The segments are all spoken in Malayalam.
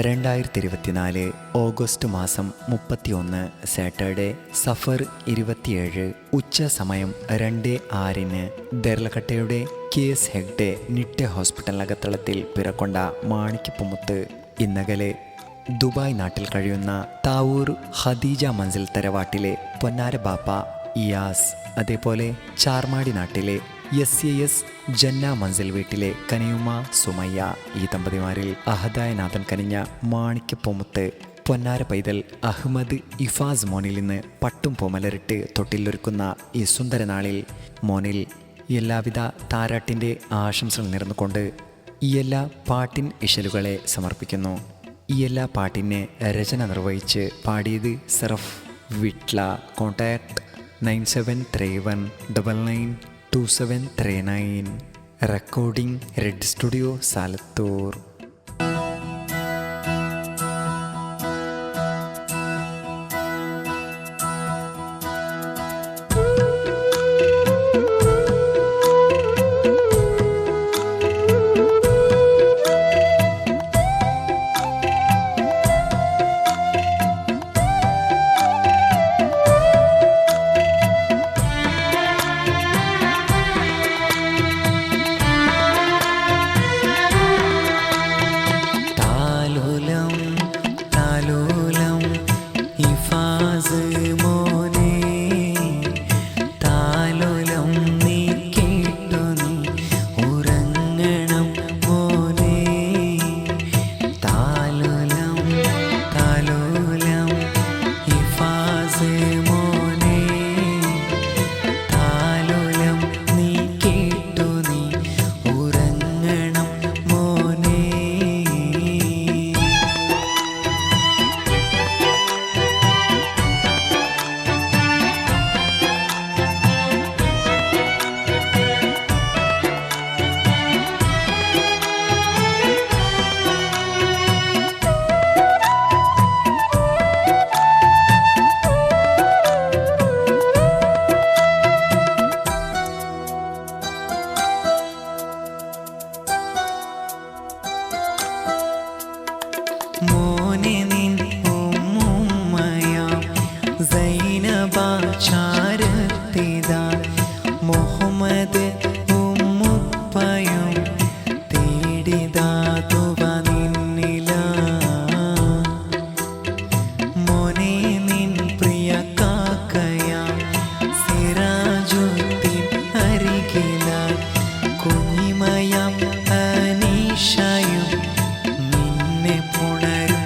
2024 ഓഗസ്റ്റ് മാസം 31 സാറ്റർഡേ സഫർ 27 ഉച്ച സമയം 2:06 ദർലക്കട്ടയുടെ KS ഹെഗ്ഡെ നിട്ടെ ഹോസ്പിറ്റലിനകത്തളത്തിൽ പിറക്കൊണ്ട മാണിക്യപ്പുമുത്ത് ഇന്നകലെ ദുബായ് നാട്ടിൽ കഴിയുന്ന താവൂർ ഖദീജ മൻസിൽ തറവാട്ടിലെ പൊന്നാര ബാപ്പ ഇയാസ്, അതേപോലെ ചാർമാടി നാട്ടിലെ SAS ജന്ന മൻസിൽ വീട്ടിലെ കനിയുമ സുമയ്യ, ഈ ദമ്പതിമാരിൽ അഹദായ നാഥൻ കനിഞ്ഞ മാണിക്യപ്പൊമുത്ത് പൊന്നാര പൈതൽ അഹമ്മദ് ഇഫാസ് മോനിൽ നിന്ന് പട്ടും പൊമലരിട്ട് തൊട്ടിലൊരുക്കുന്ന ഈ സുന്ദരനാളിൽ മോനിൽ എല്ലാവിധ താരാട്ടിൻ്റെ ആശംസകൾ നേർന്നുകൊണ്ട് ഈ എല്ലാ പാട്ടിൻ ഇശലുകളെ സമർപ്പിക്കുന്നു. ഈ എല്ലാ പാട്ടിനെ രചന നിർവഹിച്ച് പാടിയത് സെറഫ് വിട്ല. Contact 9731992739. Recording red studio Salathur. മോനെ നിൻ ഉമ്മുമ്മയാം സൈനബ ചാരത്തിതാ മുഹമ്മദ് ഉമ്മുപ്പയും തേടിതാ തുവ നിന്നില. മോനെ നിൻ പ്രിയ കാക്കയാം സിറാജുദ്ദീൻ അരികില കുഞ്ഞിമയാം അനീഷയും നിന്നെ പുണരും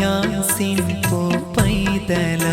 യാസിൻ പൂ പൈതല